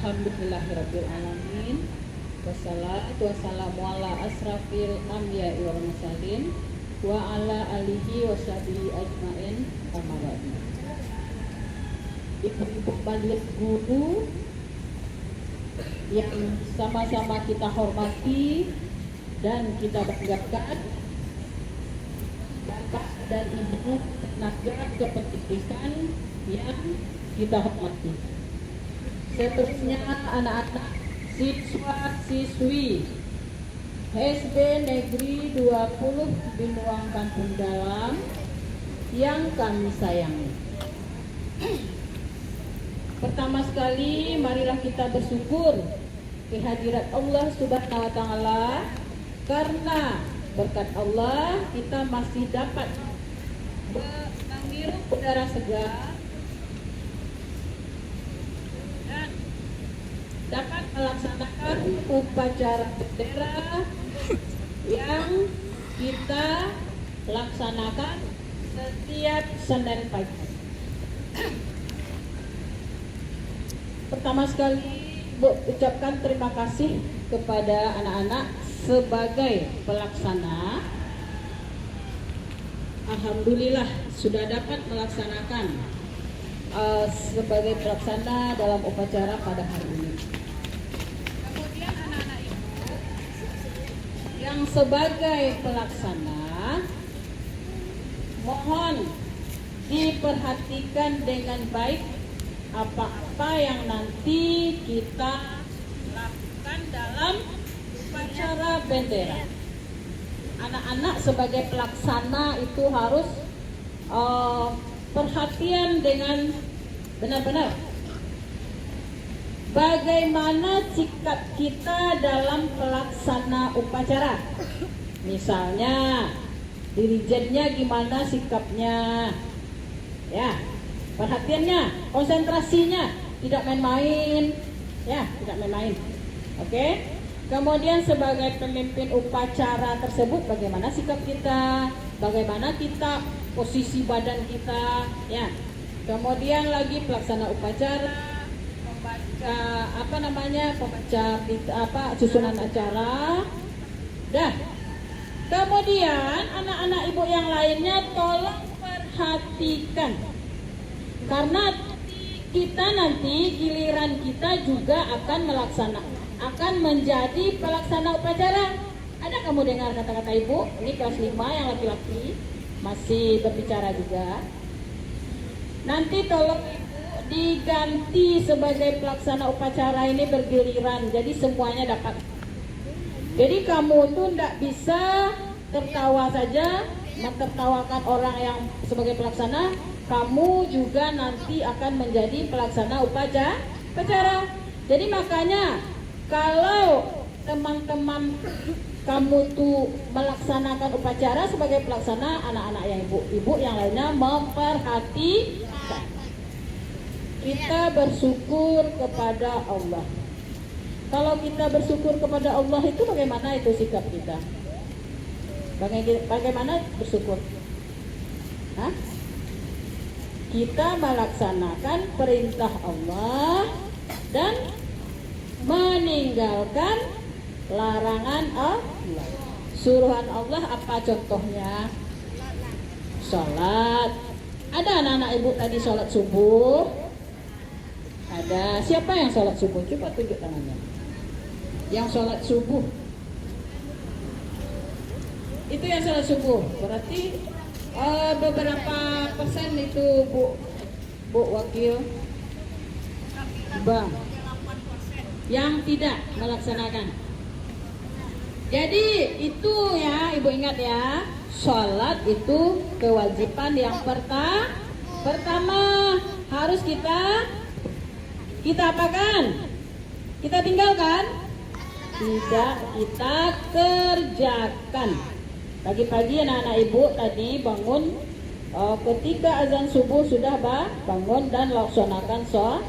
Alhamdulillahirabbil alamin. Wassalatu wassalamu ala asrafil anbiya'i wal mursalin wa ala alihi washabihi ajmain. Amma ba'du. Ibu-ibu balik guru yang sama-sama kita hormati dan kita banggakan, Bapak dan Ibu tenaga kependidikan yang kita hormati. Seterusnya anak-anak siswa-siswi SD Negeri 20 Binuang Kampung Dalam yang kami sayangi. Pertama sekali, marilah kita bersyukur kehadirat Allah Subhanahu wa Ta'ala, karena berkat Allah kita masih dapat menghirup udara segar dan dapat melaksanakan upacara bendera yang kita laksanakan setiap Senin pagi. Pertama sekali, Bu, ucapkan terima kasih kepada anak-anak sebagai pelaksana. Alhamdulillah sudah dapat melaksanakan sebagai pelaksana dalam upacara pada hari ini. Kemudian anak-anak ibu yang sebagai pelaksana, mohon diperhatikan dengan baik apa-apa yang nanti kita lakukan dalam upacara bendera. Anak-anak sebagai pelaksana itu harus perhatian dengan benar-benar bagaimana sikap kita dalam pelaksana upacara. Misalnya dirijennya gimana sikapnya, ya, perhatiannya, konsentrasinya, tidak main-main, ya, tidak main-main. Oke. Kemudian sebagai pemimpin upacara tersebut, bagaimana sikap kita, bagaimana kita posisi badan kita, ya. Kemudian lagi pelaksana upacara, pembaca susunan acara. Dah. Kemudian anak-anak ibu yang lainnya tolong perhatikan, karena kita nanti giliran kita juga akan menjadi pelaksana upacara. Ada kamu dengar kata-kata ibu? Ini kelas 5 yang laki-laki masih berbicara juga. Nanti tolong ibu diganti sebagai pelaksana upacara ini bergiliran, jadi semuanya dapat. Jadi kamu tuh tidak bisa tertawa saja mentertawakan orang yang sebagai pelaksana. Kamu juga nanti akan menjadi pelaksana upacara. Jadi makanya kalau teman-teman kamu tuh melaksanakan upacara sebagai pelaksana, anak-anak yang ibu yang lainnya memperhatikan. Kita bersyukur kepada Allah. Kalau kita bersyukur kepada Allah itu bagaimana itu sikap kita? Bagaimana bersyukur? Hah? Kita melaksanakan perintah Allah dan meninggalkan larangan Allah. Suruhan Allah apa contohnya? Sholat. Ada anak-anak ibu tadi sholat subuh? Ada. Siapa yang sholat subuh? Coba tunjuk tangannya. Yang sholat subuh. Itu yang sholat subuh. Berarti beberapa persen itu Bu Wakil? Bang. Yang tidak melaksanakan. Jadi itu ya, ibu ingat ya, sholat itu kewajiban yang pertama harus kita apakan? Kita tinggalkan? Tidak kita kerjakan. Pagi-pagi anak-anak ibu tadi bangun, ketika azan subuh sudah bangun dan laksanakan sholat.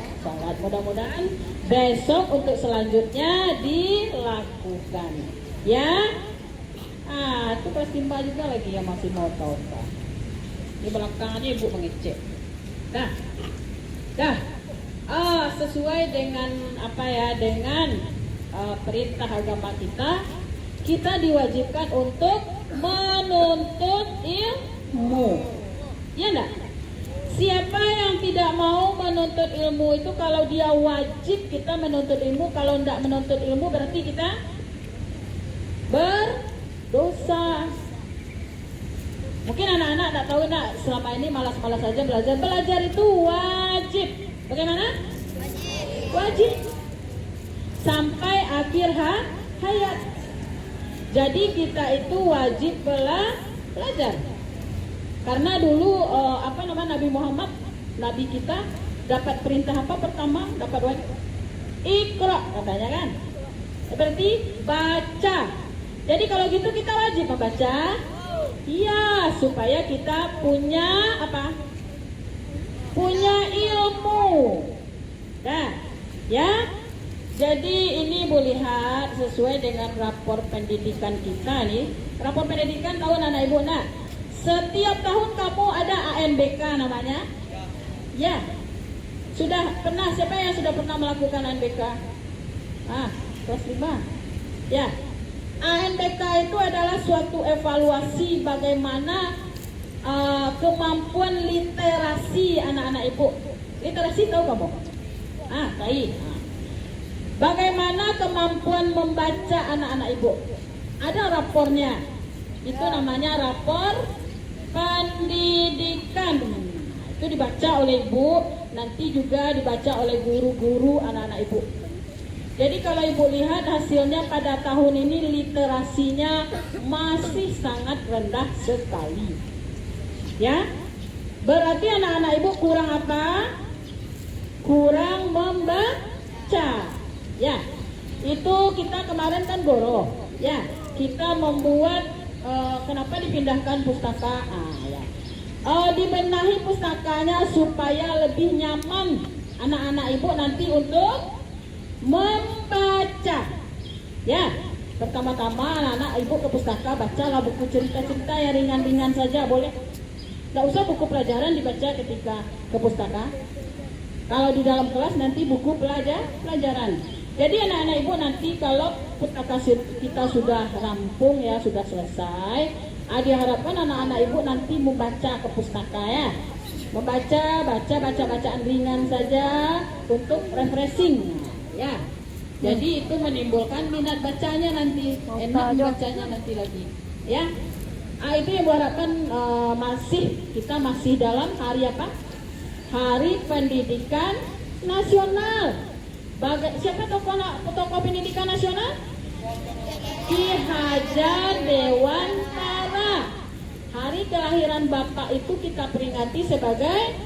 Mudah-mudahan besok untuk selanjutnya dilakukan, ya. Itu pasti mbak juga lagi yang masih mau tahu. Di belakangnya ibu mengecek. Dah. sesuai dengan dengan perintah agama kita diwajibkan untuk menuntut ilmu. Ya enggak? Siapa yang tidak mau menuntut ilmu itu, kalau dia wajib kita menuntut ilmu, kalau enggak menuntut ilmu berarti kita berdosa. Mungkin anak-anak tak tahu, nak, selama ini malas-malas saja belajar. Belajar itu wajib. Bagaimana? Wajib. Sampai akhir hayat. Jadi kita itu wajib belajar. Karena dulu Nabi Muhammad, Nabi kita dapat perintah apa pertama? Dapat wajib. Iqra katanya kan. Berarti baca. Jadi kalau gitu kita wajib membaca. Iya, supaya kita punya apa? Punya ilmu. Nah, ya. Jadi ini Bu lihat sesuai dengan rapor pendidikan kita nih. Rapor pendidikan tahun anak ibu, nak. Setiap tahun kamu ada ANBK namanya? Ya. Sudah pernah, siapa yang sudah pernah melakukan ANBK? Kelas 5. Ya. ANBK itu adalah suatu evaluasi bagaimana kemampuan literasi anak-anak ibu. Literasi tahu kamu? Baik. Bagaimana kemampuan membaca anak-anak ibu? Ada rapornya. Itu namanya rapor pendidikan. Itu dibaca oleh ibu, nanti juga dibaca oleh guru-guru anak-anak ibu. Jadi kalau ibu lihat hasilnya pada tahun ini literasinya masih sangat rendah sekali. Ya, berarti anak-anak ibu kurang apa? Kurang membaca. Ya, itu kita kemarin kan goro. Ya, kita membuat kenapa dipindahkan pustaka? Dibenahi pustakanya supaya lebih nyaman anak-anak ibu nanti untuk membaca. Ya, pertama-tama anak-anak ibu ke pustaka, bacalah buku cerita-cerita yang ringan-ringan saja, boleh. Tidak usah buku pelajaran dibaca ketika ke pustaka. Kalau di dalam kelas nanti buku pelajaran. Jadi anak-anak ibu nanti kalau pustaka kita sudah rampung, ya sudah selesai, diharapkan anak-anak ibu nanti membaca ke pustaka, ya. Membaca bacaan ringan saja untuk refreshing. Ya, jadi itu menimbulkan minat bacanya nanti, enak bacanya nanti lagi. Ya, itu yang diharapkan. Kita masih dalam hari apa? Hari Pendidikan Nasional. Siapa tokoh pendidikan nasional? Ki Hajar Dewantara. Hari kelahiran Bapak itu kita peringati sebagai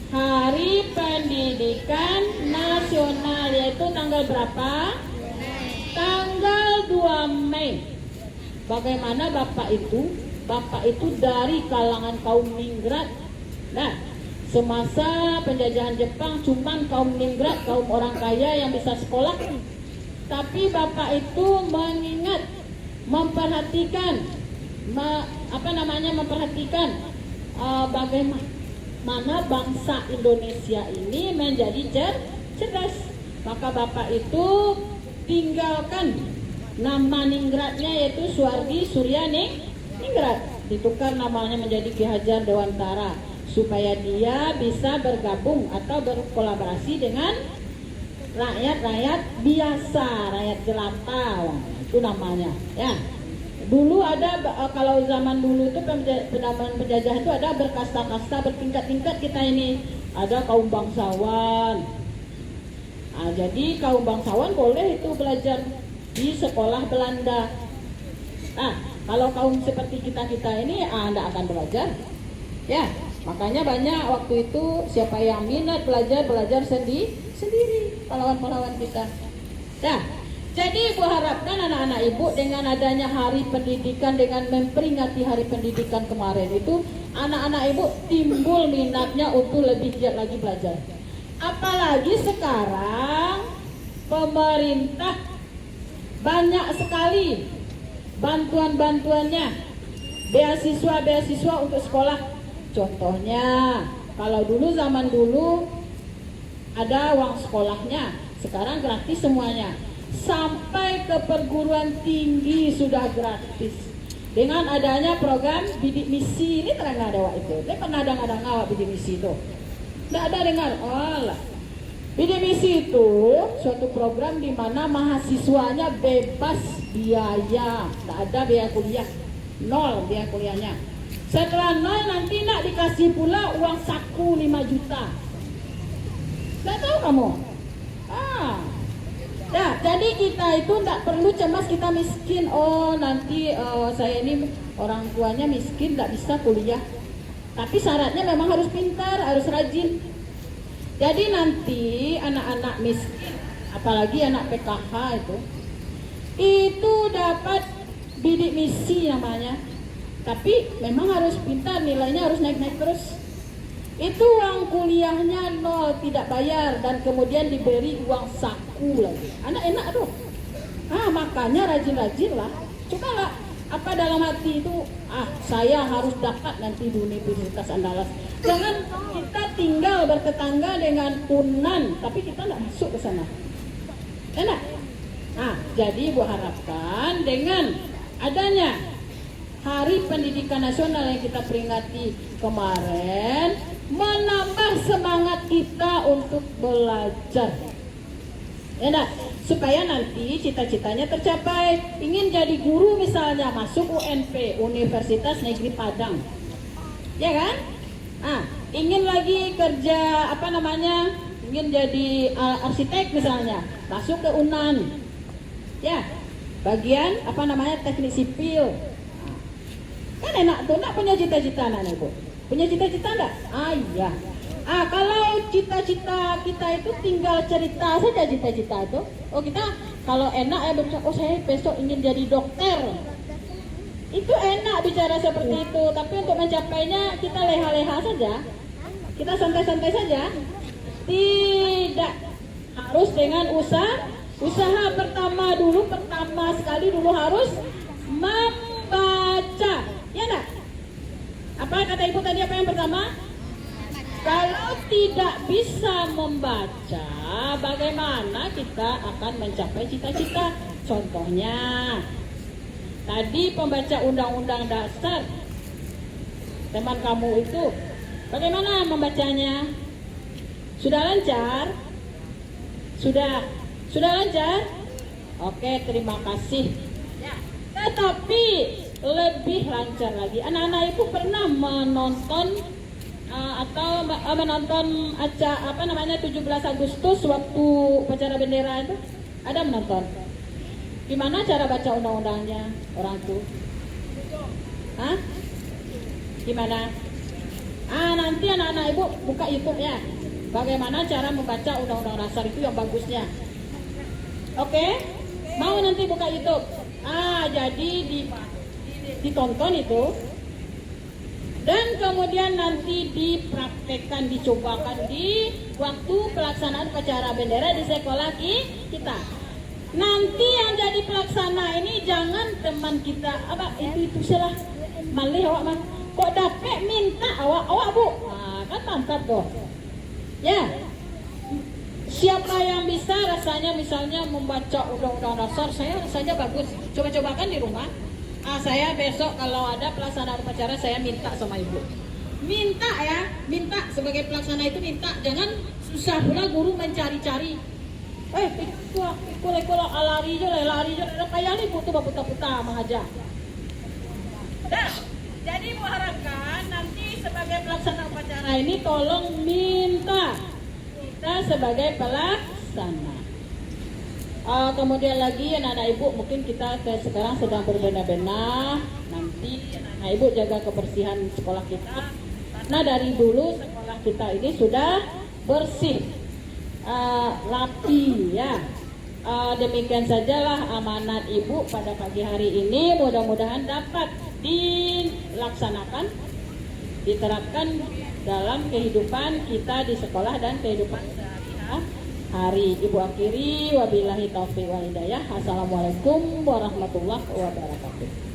Hari Pendidikan Nasional, yaitu tanggal berapa? Tanggal 2 Mei. Bagaimana Bapak itu? Bapak itu dari kalangan kaum ningrat. Nah, semasa penjajahan Jepang cuman kaum ningrat, kaum orang kaya yang bisa sekolah. Tapi Bapak itu mengingat, memperhatikan bagaimana bangsa Indonesia ini menjadi cerdas. Maka Bapak itu tinggalkan nama ningratnya, yaitu Suwardi Surya Ningrat, ditukar namanya menjadi Ki Hajar Dewantara, supaya dia bisa bergabung atau berkolaborasi dengan rakyat-rakyat biasa, rakyat jelata, itu namanya. Ya, dulu ada, kalau zaman dulu itu penjajahan itu ada berkasta-kasta, bertingkat-tingkat kita ini. Ada kaum bangsawan. Jadi kaum bangsawan boleh itu belajar di sekolah Belanda. Kalau kaum seperti kita ini tidak akan belajar. Ya, makanya banyak waktu itu siapa yang minat belajar sendiri pahlawan-pahlawan kita. Ya, jadi ibu harapkan anak-anak ibu dengan adanya hari pendidikan, dengan memperingati hari pendidikan kemarin itu, anak-anak ibu timbul minatnya untuk lebih giat lagi belajar. Apalagi sekarang pemerintah banyak sekali bantuan-bantuannya, beasiswa untuk sekolah. Contohnya, kalau zaman dulu ada uang sekolahnya, sekarang gratis semuanya. Sampai ke perguruan tinggi sudah gratis. Dengan adanya program bidik misi, ini terang ada wak itu. Ini pernah ada ngawak bidik misi itu. Tidak ada dengar, oh lah. Bidik misi itu suatu program di mana mahasiswanya bebas biaya, tidak ada biaya kuliah, nol biaya kuliahnya. Setelah nol nanti nak dikasih pula uang saku 5 juta. Tidak tahu kamu? Nah, jadi kita itu tidak perlu cemas kita miskin. Oh nanti saya ini orang tuanya miskin, tidak bisa kuliah. Tapi syaratnya memang harus pintar, harus rajin. Jadi nanti anak-anak miskin, apalagi anak PKH itu dapat bidik misi namanya. Tapi memang harus pintar, nilainya harus naik-naik terus. Itu uang kuliahnya nol, tidak bayar, dan kemudian diberi uang saku lagi. Anak enak tuh. Makanya rajin-rajin lah. Coba lah, apa dalam hati itu, saya harus dapat nanti di Universitas Andalas. Jangan kita tinggal bertetangga dengan Unan, tapi kita nggak masuk ke sana. Enak. Jadi Ibu harapkan dengan adanya Hari Pendidikan Nasional yang kita peringati kemarin, menambah semangat kita untuk belajar. Enak, supaya nanti cita-citanya tercapai. Ingin jadi guru misalnya, masuk UNP, Universitas Negeri Padang. Ya kan? Ingin lagi kerja ingin jadi arsitek misalnya, masuk ke UNAN. Ya, bagian teknik sipil. Kan enak tuh, nak punya cita-cita anak Ibu? Punya cita-cita enggak? Iya. Kalau cita-cita kita itu tinggal cerita saja cita-cita itu. Oh kita kalau enak ya berbicara, oh saya besok ingin jadi dokter. Itu enak bicara seperti itu, tapi untuk mencapainya kita leha-leha saja. Kita santai-santai saja. Tidak harus dengan usaha pertama sekali dulu harus membaca. Ya enggak? Apa kata Ibu tadi, apa yang pertama? Kalau tidak bisa membaca, bagaimana kita akan mencapai cita-cita? Contohnya, tadi pembaca undang-undang dasar, teman kamu itu, bagaimana membacanya? Sudah lancar? Sudah lancar? Oke, terima kasih. Tetapi lebih lancar lagi, anak-anak Ibu pernah menonton menonton acara 17 Agustus waktu upacara bendera itu? Ada menonton? Gimana cara baca undang-undangnya orang tuh? Gimana? Nanti anak-anak Ibu buka YouTube ya. Bagaimana cara membaca undang-undang dasar itu yang bagusnya? Oke? Mau nanti buka YouTube? Jadi ditonton itu, dan kemudian nanti dipraktekkan, dicobakan di waktu pelaksanaan upacara bendera di sekolah kita. Nanti yang jadi pelaksana ini jangan teman kita, itu salah malih awak mah. Kok dapat minta awak Bu? Kan mantap tuh. Ya. Siapa yang bisa rasanya misalnya membaca undang-undang dasar, saya rasanya bagus. Coba-cobakan di rumah. Saya besok kalau ada pelaksanaan upacara saya minta sama Ibu. Minta ya, minta sebagai pelaksana itu minta. Jangan susah pula guru mencari-cari. Ikut lari aja, kayak Ibu tuh puta-puta mengajar. Nah, jadi mengharapkan nanti sebagai pelaksana upacara ini tolong minta kita sebagai pelaksana. Kemudian lagi anak-anak Ibu, mungkin kita sekarang sedang berbenah-benah. Nanti anak Ibu jaga kebersihan sekolah kita. Nah dari dulu sekolah kita ini sudah bersih, rapi ya. Demikian sajalah amanat Ibu pada pagi hari ini. Mudah-mudahan dapat dilaksanakan, diterapkan dalam kehidupan kita di sekolah dan kehidupan sehari-hari. Ibu akhiri, wabillahi taufiq wal hidayah. Assalamualaikum warahmatullahi wabarakatuh.